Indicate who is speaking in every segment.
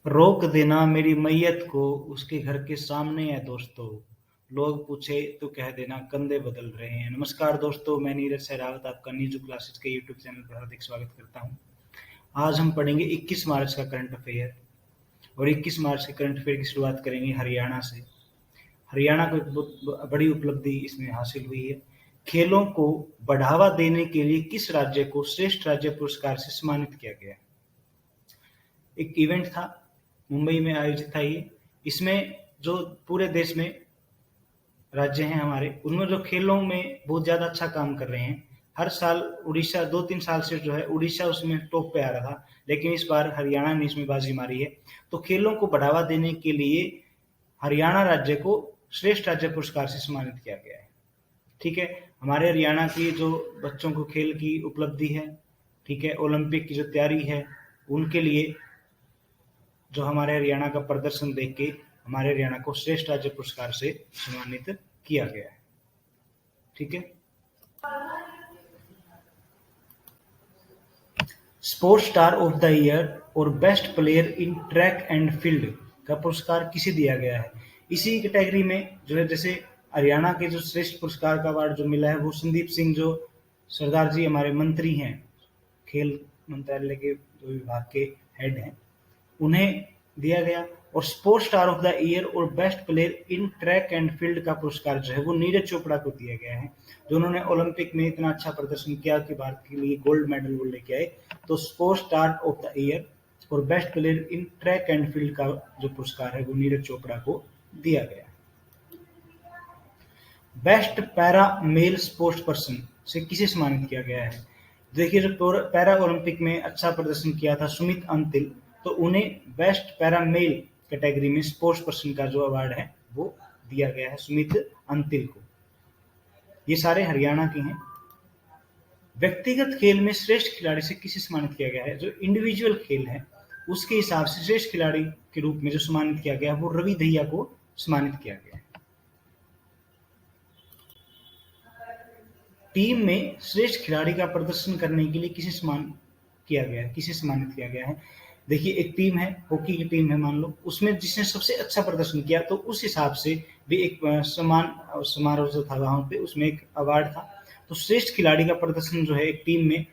Speaker 1: रोक देना मेरी मैयत को उसके घर के सामने है दोस्तों। लोग पूछे तो कह देना कंधे बदल रहे हैं। नमस्कार दोस्तों, मैं नीरज सहरावत आपका नीजू क्लासेस के यूट्यूब चैनल पर हार्दिक स्वागत करता हूं। आज हम पढ़ेंगे 21 मार्च का करंट अफेयर और 21 मार्च के करंट अफेयर की शुरुआत करेंगे हरियाणा से। हरियाणा को एक बहुत बड़ी उपलब्धि इसमें हासिल हुई है। खेलों को बढ़ावा देने के लिए किस राज्य को श्रेष्ठ राज्य पुरस्कार से सम्मानित किया गया? एक इवेंट था, मुंबई में आयोजित था ये। इसमें जो पूरे देश में राज्य हैं हमारे, उनमें जो खेलों में बहुत ज़्यादा अच्छा काम कर रहे हैं, हर साल उड़ीसा 2-3 साल से जो है उड़ीसा उसमें टॉप पे आ रहा था, लेकिन इस बार हरियाणा ने इसमें बाजी मारी है। तो खेलों को बढ़ावा देने के लिए हरियाणा राज्य को श्रेष्ठ राज्य पुरस्कार से सम्मानित किया गया है। ठीक है, हमारे हरियाणा की जो बच्चों को खेल की उपलब्धि है, ठीक है, ओलंपिक की जो तैयारी है, उनके लिए जो हमारे हरियाणा का प्रदर्शन देख के हमारे हरियाणा को श्रेष्ठ राज्य पुरस्कार से सम्मानित किया गया है। ठीक है, sports star of the year और best player in track and field का पुरस्कार किसे दिया गया है? इसी कैटेगरी में जो है, जैसे हरियाणा के जो श्रेष्ठ पुरस्कार का अवार्ड जो मिला है वो संदीप सिंह जो सरदार जी हमारे मंत्री हैं, खेल मंत्रालय के जो विभाग के हेड हैं, उन्हें दिया गया। और sports star of the year और best player in track and field का पुरस्कार जो है वो नीरज चोपड़ा को दिया गया है, जो उन्होंने ओलंपिक में इतना अच्छा प्रदर्शन किया कि भारत के लिए गोल्ड मेडल वो लेके आए। तो sports star of the year और best player in track and field का जो पुरस्कार है वो नीरज चोपड़ा को दिया गया। Best para male sports person से किसे सम्मानित किया गया है? देखिए, जो पैरा ओलंपिक में अच्छा प्रदर्शन किया था सुमित अंतिल, तो उन्हें बेस्ट पैरा मेल कैटेगरी में स्पोर्ट्स पर्सन का जो अवार्ड है वो दिया गया है सुमित अंतिल को। ये सारे हरियाणा के हैं। व्यक्तिगत खेल में श्रेष्ठ खिलाड़ी से किसे सम्मानित किया गया है? जो इंडिविजुअल खेल है उसके हिसाब से श्रेष्ठ खिलाड़ी के रूप में जो सम्मानित किया गया वो रवि दहिया को सम्मानित किया गया है। टीम में श्रेष्ठ खिलाड़ी का प्रदर्शन करने के लिए किसे सम्मानित किया गया है? देखिए, एक टीम है, हॉकी की टीम है मान लो, उसमें जिसने सबसे अच्छा प्रदर्शन किया तो उस हिसाब से भी एक सम्मान समारोह जो था वहां पे उसमें एक अवार्ड था। तो श्रेष्ठ खिलाड़ी का प्रदर्शन जो है एक टीम में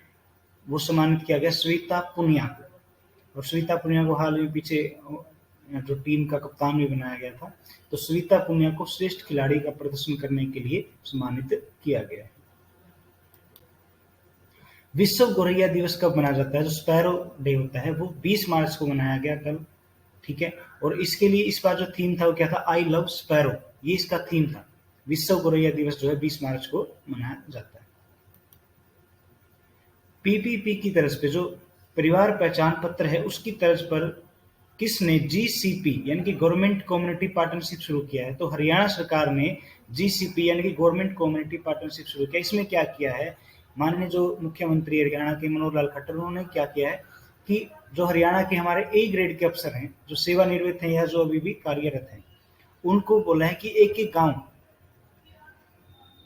Speaker 1: वो सम्मानित किया गया श्वेता पुनिया को। और श्वेता पुनिया को हाल में पीछे जो टीम का कप्तान भी बनाया गया था, तो श्वेता पुनिया को श्रेष्ठ खिलाड़ी का प्रदर्शन करने के लिए सम्मानित किया गया है। विश्व गौरैया दिवस कब मनाया जाता है? जो स्पैरो डे होता है वो 20 मार्च को मनाया गया कल। ठीक है, और इसके लिए इस बार जो थीम था वो क्या था? आई लव स्पैरो, ये इसका थीम था। विश्व गौरैया दिवस जो है 20 मार्च को मनाया जाता है। पीपीपी की तर्ज पे जो परिवार पहचान पत्र है उसकी तर्ज पर किसने जीसीपी यानी कि गवर्नमेंट कम्युनिटी पार्टनरशिप शुरू किया है? तो हरियाणा सरकार ने जीसीपी यानी कि गवर्नमेंट कम्युनिटी पार्टनरशिप शुरू किया। इसमें क्या किया है, माननीय जो मुख्यमंत्री हरियाणा के मनोहर लाल खट्टर, उन्होंने क्या किया है कि जो हरियाणा के हमारे ए ग्रेड के अफसर हैं, जो सेवानिवृत्त हैं या जो अभी भी कार्यरत हैं, उनको बोला है कि एक एक गांव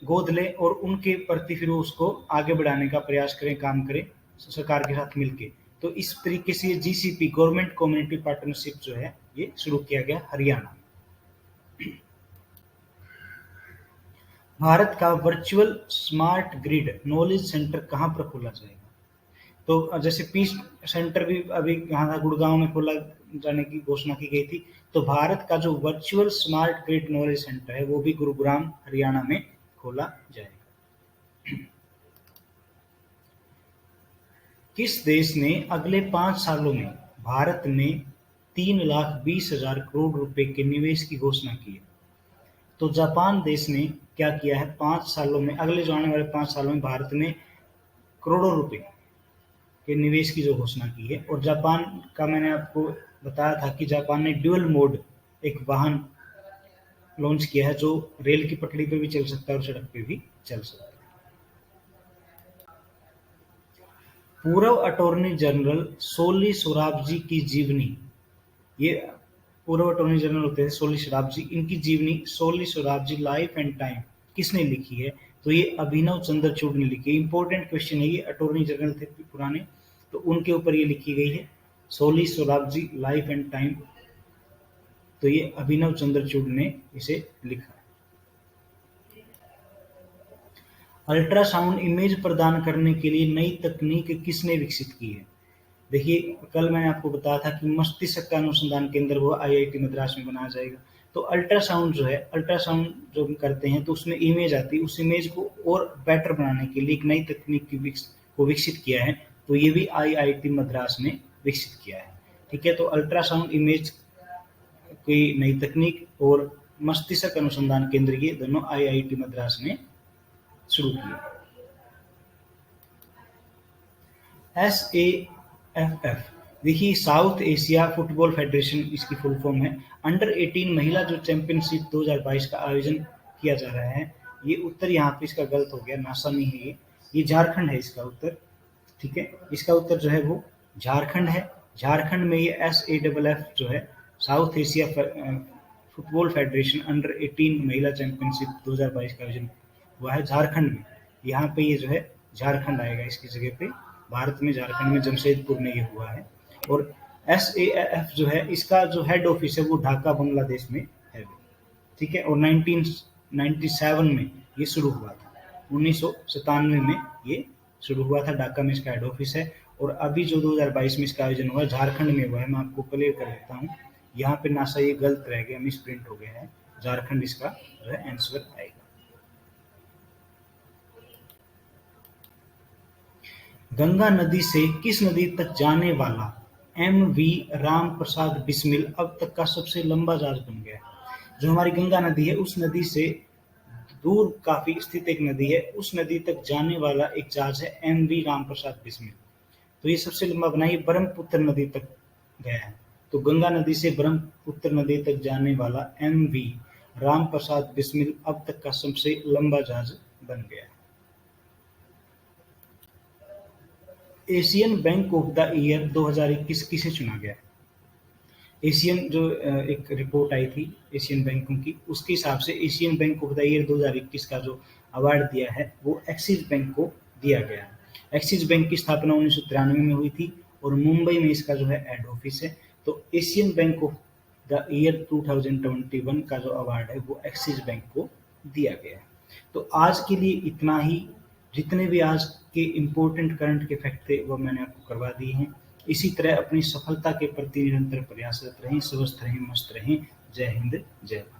Speaker 1: गोद ले और उनके प्रति फिर उसको आगे बढ़ाने का प्रयास करें, काम करें सरकार के साथ मिलके। तो इस तरीके से जीसीपी गवर्नमेंट कम्युनिटी पार्टनरशिप जो है ये शुरू किया गया हरियाणा। भारत का virtual smart grid knowledge centre कहां पर खोला जाएगा? तो जैसे पीस सेंटर भी अभी यहाँ था, गुड़गांव में खोला जाने की घोषणा की गई थी। तो भारत का जो virtual smart grid knowledge centre है वो भी गुरुग्राम हरियाणा में खोला जाएगा। किस देश ने अगले 5 सालों में भारत में 3,20,000 करोड़ रुपए के निवेश की घोषणा की है? तो जापान देश ने क्या किया है, 5 सालों में, अगले जो आने वाले 5 सालों में भारत में करोड़ों रुपए के निवेश की जो घोषणा की है। और जापान का मैंने आपको बताया था कि जापान ने ड्यूल मोड एक वाहन लॉन्च किया है जो रेल की पटरी पे भी चल सकता है और सड़क पे भी चल सकता है। पूर्व अटॉर्नी जनरल सोली सोराबजी की जीवनी, ये पूर्व अटॉर्नी जनरल होते हैं सोली सोराबजी, इनकी जीवनी Soli Sorabjee life and time किसने लिखी है? तो ये अभिनव चंद्रचूड़ ने लिखी है। इंपॉर्टेंट क्वेश्चन है ये, अटॉर्नी जनरल थे पुराने, तो उनके ऊपर ये लिखी गई है। Soli Sorabjee life and time, तो ये अभिनव चंद्रचूड़ ने इसे लिखा। अल्ट्रासाउंड इमेज प्रदान करने के लिए नई तकनीक किसने विकसित की है? देखिए, कल मैंने आपको बताया था कि मस्तिष्क का अनुसंधान केंद्र वो आईआईटी मद्रास में बनाया जाएगा। तो अल्ट्रासाउंड जो है, अल्ट्रासाउंड जो हम करते हैं तो उसमें इमेज आती है, उस इमेज को और बेटर बनाने के लिए एक नई तकनीक को विकसित किया है, तो ये भी आईआईटी मद्रास ने विकसित किया है। ठीक है, तो अल्ट्रासाउंड इमेज की नई तकनीक और मस्तिष्क अनुसंधान केंद्र, ये दोनों आईआईटी मद्रास ने शुरू किया। SAFF, देखिए साउथ एशिया फुटबॉल फेडरेशन इसकी फुल फॉर्म है। अंडर 18 महिला जो चैंपियनशिप 2022 का आयोजन किया जा रहा है, ये उत्तर यहाँ पे इसका गलत हो गया, नासा नहीं है ये झारखंड है इसका उत्तर। ठीक है, इसका उत्तर जो है वो झारखंड है। झारखंड में ये SAFF जो है, south Asia football federation under 18 महिला चैंपियनशिप 2022 का आयोजन हुआ है झारखंड में। यहाँ पे ये जो है झारखंड आएगा इसकी जगह पे, भारत में झारखंड में जमशेदपुर में ये हुआ है। और SAFF जो है, इसका जो हेड ऑफिस है वो ढाका बांग्लादेश में है। ठीक है, और 1997 में ये शुरू हुआ था, 1997 में ये शुरू हुआ था, ढाका में इसका हेड ऑफिस है। और अभी जो 2022 में इसका आयोजन हुआ है झारखंड में हुआ है। मैं आपको क्लियर कर देता हूँ, यहाँ पे नासा ये गलत रह गया, मिस प्रिंट हो गया है, झारखंड इसका जो है आंसर आएगा। गंगा नदी से किस नदी तक जाने वाला MV राम प्रसाद बिस्मिल अब तक का सबसे लंबा जहाज बन गया है। जो हमारी गंगा नदी है, उस नदी से दूर काफी स्थित एक नदी है, उस नदी तक जाने वाला एक जहाज है MV राम प्रसाद बिस्मिल। तो ये सबसे लंबा बना, ये ब्रह्मपुत्र नदी तक गया है। तो गंगा नदी से ब्रह्मपुत्र नदी तक जाने वाला MV राम प्रसाद बिस्मिल अब तक का सबसे लंबा जहाज बन गया है। Asian bank of the year 2021 किसे चुना गया? एशियन जो एक रिपोर्ट आई थी एशियन बैंकों की, उसके हिसाब से Asian bank of the year 2021 का जो अवार्ड दिया है वो एक्सिस बैंक को दिया गया। एक्सिस बैंक की स्थापना 1993 में हुई थी और मुंबई में इसका जो है हेड ऑफिस है। तो Asian bank of the year 2021 का जो अवार्ड है वो एक्सिस बैंक को दिया गया। तो आज के लिए इतना ही। जितने भी आज के इम्पोर्टेंट करंट के फैक्ट थे वो मैंने आपको करवा दिए हैं। इसी तरह अपनी सफलता के प्रति निरंतर प्रयासरत रहें, स्वस्थ रहें, मस्त रहें। जय हिंद, जय भारत।